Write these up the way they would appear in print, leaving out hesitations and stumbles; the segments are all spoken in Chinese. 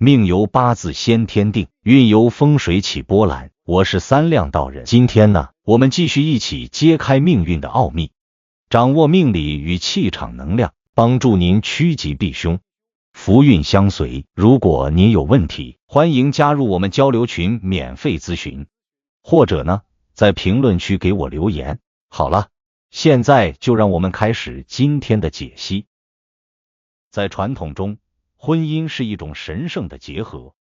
命由八字先天定，运由风水起波澜。我是三亮道人，今天呢，我们继续一起揭开命运的奥秘，掌握命理与气场能量，帮助您趋吉避凶，福运相随。如果您有问题，欢迎加入我们交流群免费咨询，或者呢，在评论区给我留言。好了，现在就让我们开始今天的解析。在传统中，婚姻是一种神圣的结合，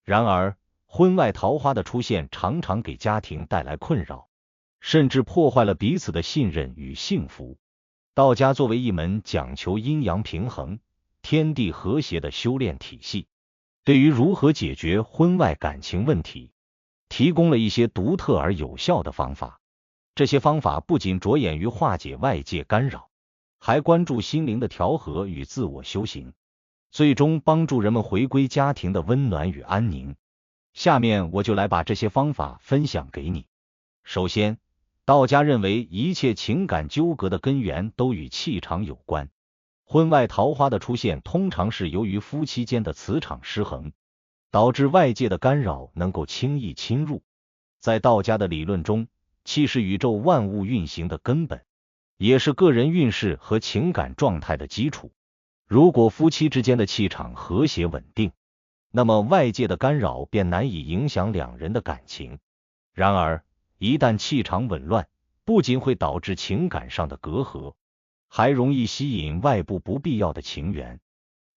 然而婚外桃花的出现常常给家庭带来困扰，甚至破坏了彼此的信任与幸福。道家作为一门讲求阴阳平衡、天地和谐的修炼体系，对于如何解决婚外感情问题，提供了一些独特而有效的方法。这些方法不仅着眼于化解外界干扰，还关注心灵的调和与自我修行，最终帮助人们回归家庭的温暖与安宁。下面我就来把这些方法分享给你。首先，道家认为一切情感纠葛的根源都与气场有关。婚外桃花的出现通常是由于夫妻间的磁场失衡，导致外界的干扰能够轻易侵入。在道家的理论中，气是宇宙万物运行的根本，也是个人运势和情感状态的基础。如果夫妻之间的气场和谐稳定，那么外界的干扰便难以影响两人的感情。然而，一旦气场紊乱，不仅会导致情感上的隔阂，还容易吸引外部不必要的情缘。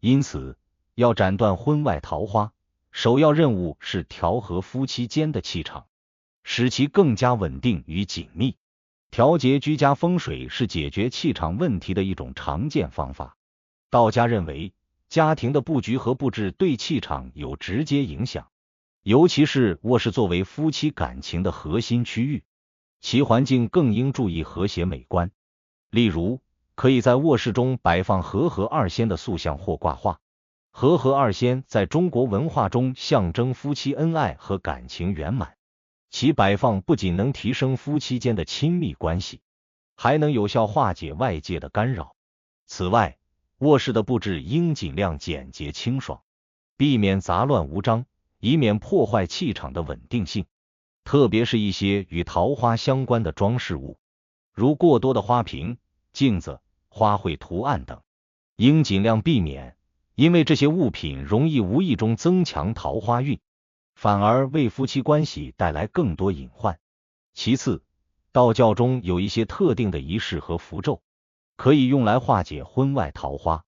因此，要斩断婚外桃花，首要任务是调和夫妻间的气场，使其更加稳定与紧密。调节居家风水是解决气场问题的一种常见方法。道家认为，家庭的布局和布置对气场有直接影响，尤其是卧室作为夫妻感情的核心区域，其环境更应注意和谐美观。例如，可以在卧室中摆放和合二仙的塑像或挂画。和合二仙在中国文化中象征夫妻恩爱和感情圆满，其摆放不仅能提升夫妻间的亲密关系，还能有效化解外界的干扰。此外，卧室的布置应尽量简洁清爽，避免杂乱无章，以免破坏气场的稳定性。特别是一些与桃花相关的装饰物，如过多的花瓶、镜子、花卉图案等，应尽量避免，因为这些物品容易无意中增强桃花运，反而为夫妻关系带来更多隐患。其次，道教中有一些特定的仪式和符咒，可以用来化解婚外桃花。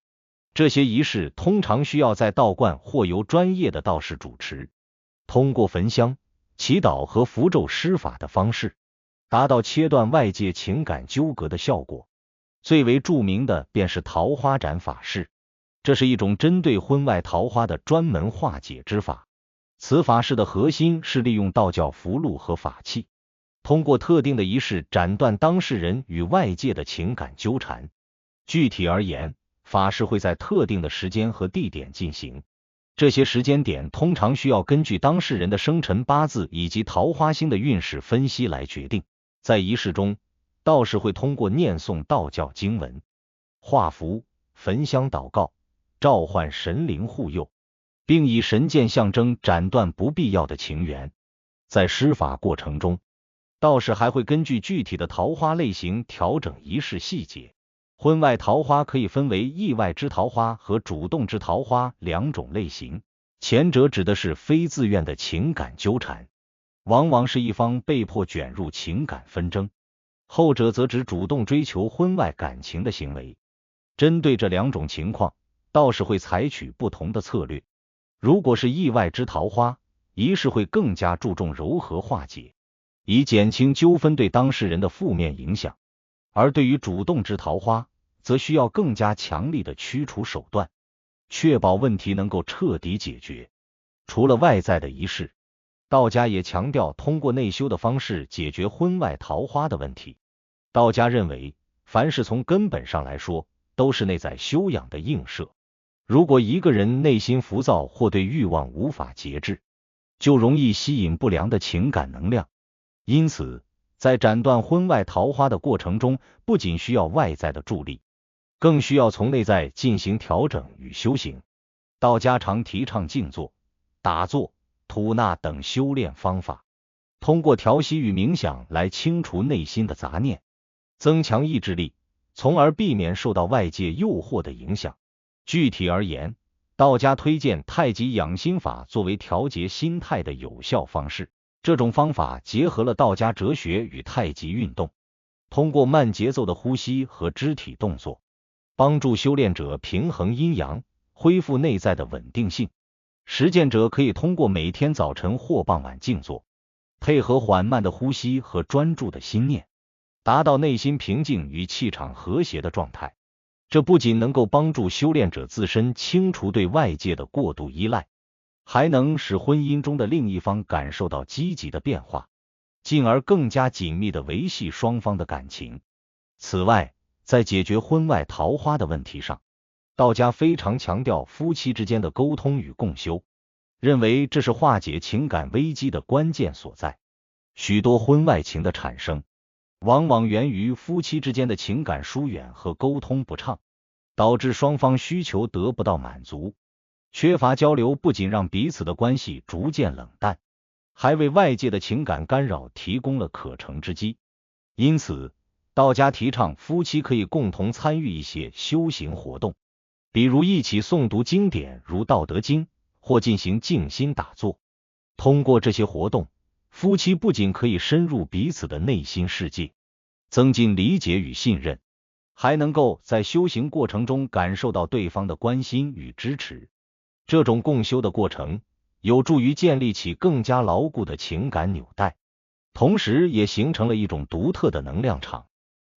这些仪式通常需要在道观或由专业的道士主持，通过焚香、祈祷和符咒施法的方式，达到切断外界情感纠葛的效果。最为著名的便是桃花斩法事，这是一种针对婚外桃花的专门化解之法。此法事的核心是利用道教符箓和法器，通过特定的仪式斩断当事人与外界的情感纠缠。具体而言，法事会在特定的时间和地点进行，这些时间点通常需要根据当事人的生辰八字以及桃花星的运势分析来决定。在仪式中，道士会通过念诵道教经文、画符、焚香祷告，召唤神灵护佑，并以神剑象征斩断不必要的情缘。在施法过程中，道士还会根据具体的桃花类型调整仪式细节。婚外桃花可以分为意外之桃花和主动之桃花两种类型，前者指的是非自愿的情感纠缠，往往是一方被迫卷入情感纷争，后者则指主动追求婚外感情的行为。针对这两种情况，道士会采取不同的策略。如果是意外之桃花，仪式会更加注重柔和化解，以减轻纠纷对当事人的负面影响。而对于主动之桃花，则需要更加强力的驱除手段，确保问题能够彻底解决。除了外在的仪式，道家也强调通过内修的方式解决婚外桃花的问题。道家认为，凡是从根本上来说，都是内在修养的映射。如果一个人内心浮躁或对欲望无法节制，就容易吸引不良的情感能量。因此，在斩断婚外桃花的过程中，不仅需要外在的助力，更需要从内在进行调整与修行。道家常提倡静坐、打坐、吐纳等修炼方法，通过调息与冥想来清除内心的杂念，增强意志力，从而避免受到外界诱惑的影响。具体而言，道家推荐太极养心法作为调节心态的有效方式。这种方法结合了道家哲学与太极运动，通过慢节奏的呼吸和肢体动作，帮助修炼者平衡阴阳，恢复内在的稳定性。实践者可以通过每天早晨或傍晚静坐，配合缓慢的呼吸和专注的心念，达到内心平静与气场和谐的状态。这不仅能够帮助修炼者自身清除对外界的过度依赖，还能使婚姻中的另一方感受到积极的变化，进而更加紧密地维系双方的感情。此外，在解决婚外桃花的问题上，道家非常强调夫妻之间的沟通与共修，认为这是化解情感危机的关键所在。许多婚外情的产生，往往源于夫妻之间的情感疏远和沟通不畅，导致双方需求得不到满足。缺乏交流不仅让彼此的关系逐渐冷淡，还为外界的情感干扰提供了可乘之机。因此，道家提倡夫妻可以共同参与一些修行活动，比如一起诵读经典如《道德经》，或进行静心打坐。通过这些活动，夫妻不仅可以深入彼此的内心世界，增进理解与信任，还能够在修行过程中感受到对方的关心与支持。这种共修的过程有助于建立起更加牢固的情感纽带，同时也形成了一种独特的能量场。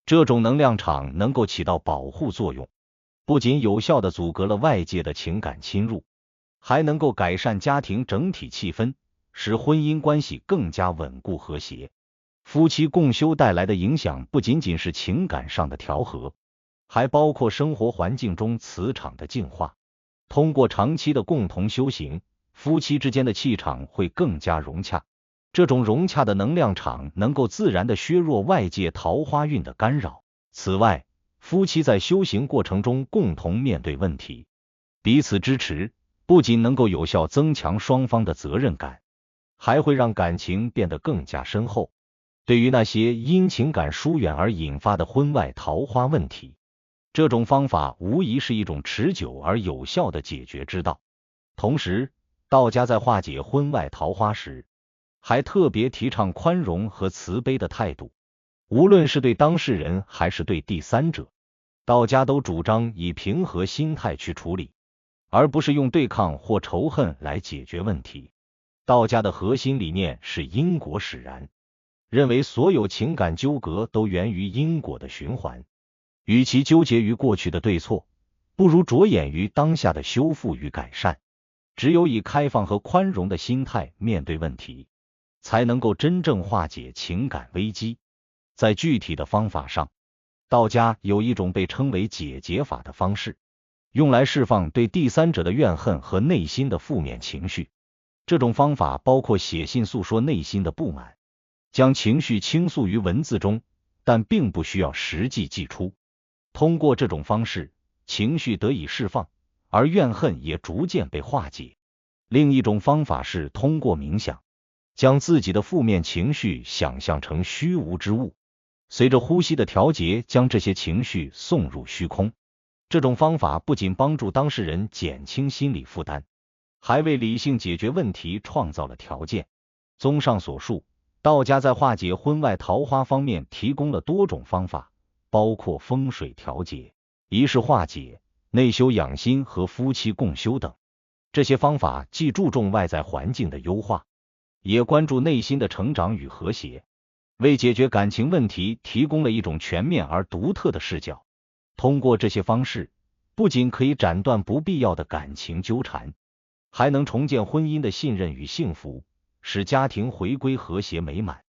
这种能量场能够起到保护作用，不仅有效地阻隔了外界的情感侵入，还能够改善家庭整体气氛，使婚姻关系更加稳固和谐。夫妻共修带来的影响不仅仅是情感上的调和，还包括生活环境中磁场的净化。通过长期的共同修行，夫妻之间的气场会更加融洽。这种融洽的能量场能够自然地削弱外界桃花运的干扰。此外，夫妻在修行过程中共同面对问题，彼此支持，不仅能够有效增强双方的责任感，还会让感情变得更加深厚。对于那些因情感疏远而引发的婚外桃花问题，这种方法无疑是一种持久而有效的解决之道。同时，道家在化解婚外桃花时，还特别提倡宽容和慈悲的态度，无论是对当事人还是对第三者，道家都主张以平和心态去处理，而不是用对抗或仇恨来解决问题。道家的核心理念是因果使然，认为所有情感纠葛都源于因果的循环，与其纠结于过去的对错，不如着眼于当下的修复与改善。只有以开放和宽容的心态面对问题，才能够真正化解情感危机。在具体的方法上，道家有一种被称为解结法的方式，用来释放对第三者的怨恨和内心的负面情绪。这种方法包括写信诉说内心的不满，将情绪倾诉于文字中，但并不需要实际寄出。通过这种方式，情绪得以释放，而怨恨也逐渐被化解。另一种方法是通过冥想，将自己的负面情绪想象成虚无之物，随着呼吸的调节，将这些情绪送入虚空。这种方法不仅帮助当事人减轻心理负担，还为理性解决问题创造了条件。综上所述，道家在化解婚外桃花方面提供了多种方法，包括风水调节、仪式化解、内修养心和夫妻共修等。这些方法既注重外在环境的优化，也关注内心的成长与和谐，为解决感情问题提供了一种全面而独特的视角。通过这些方式，不仅可以斩断不必要的感情纠缠，还能重建婚姻的信任与幸福，使家庭回归和谐美满。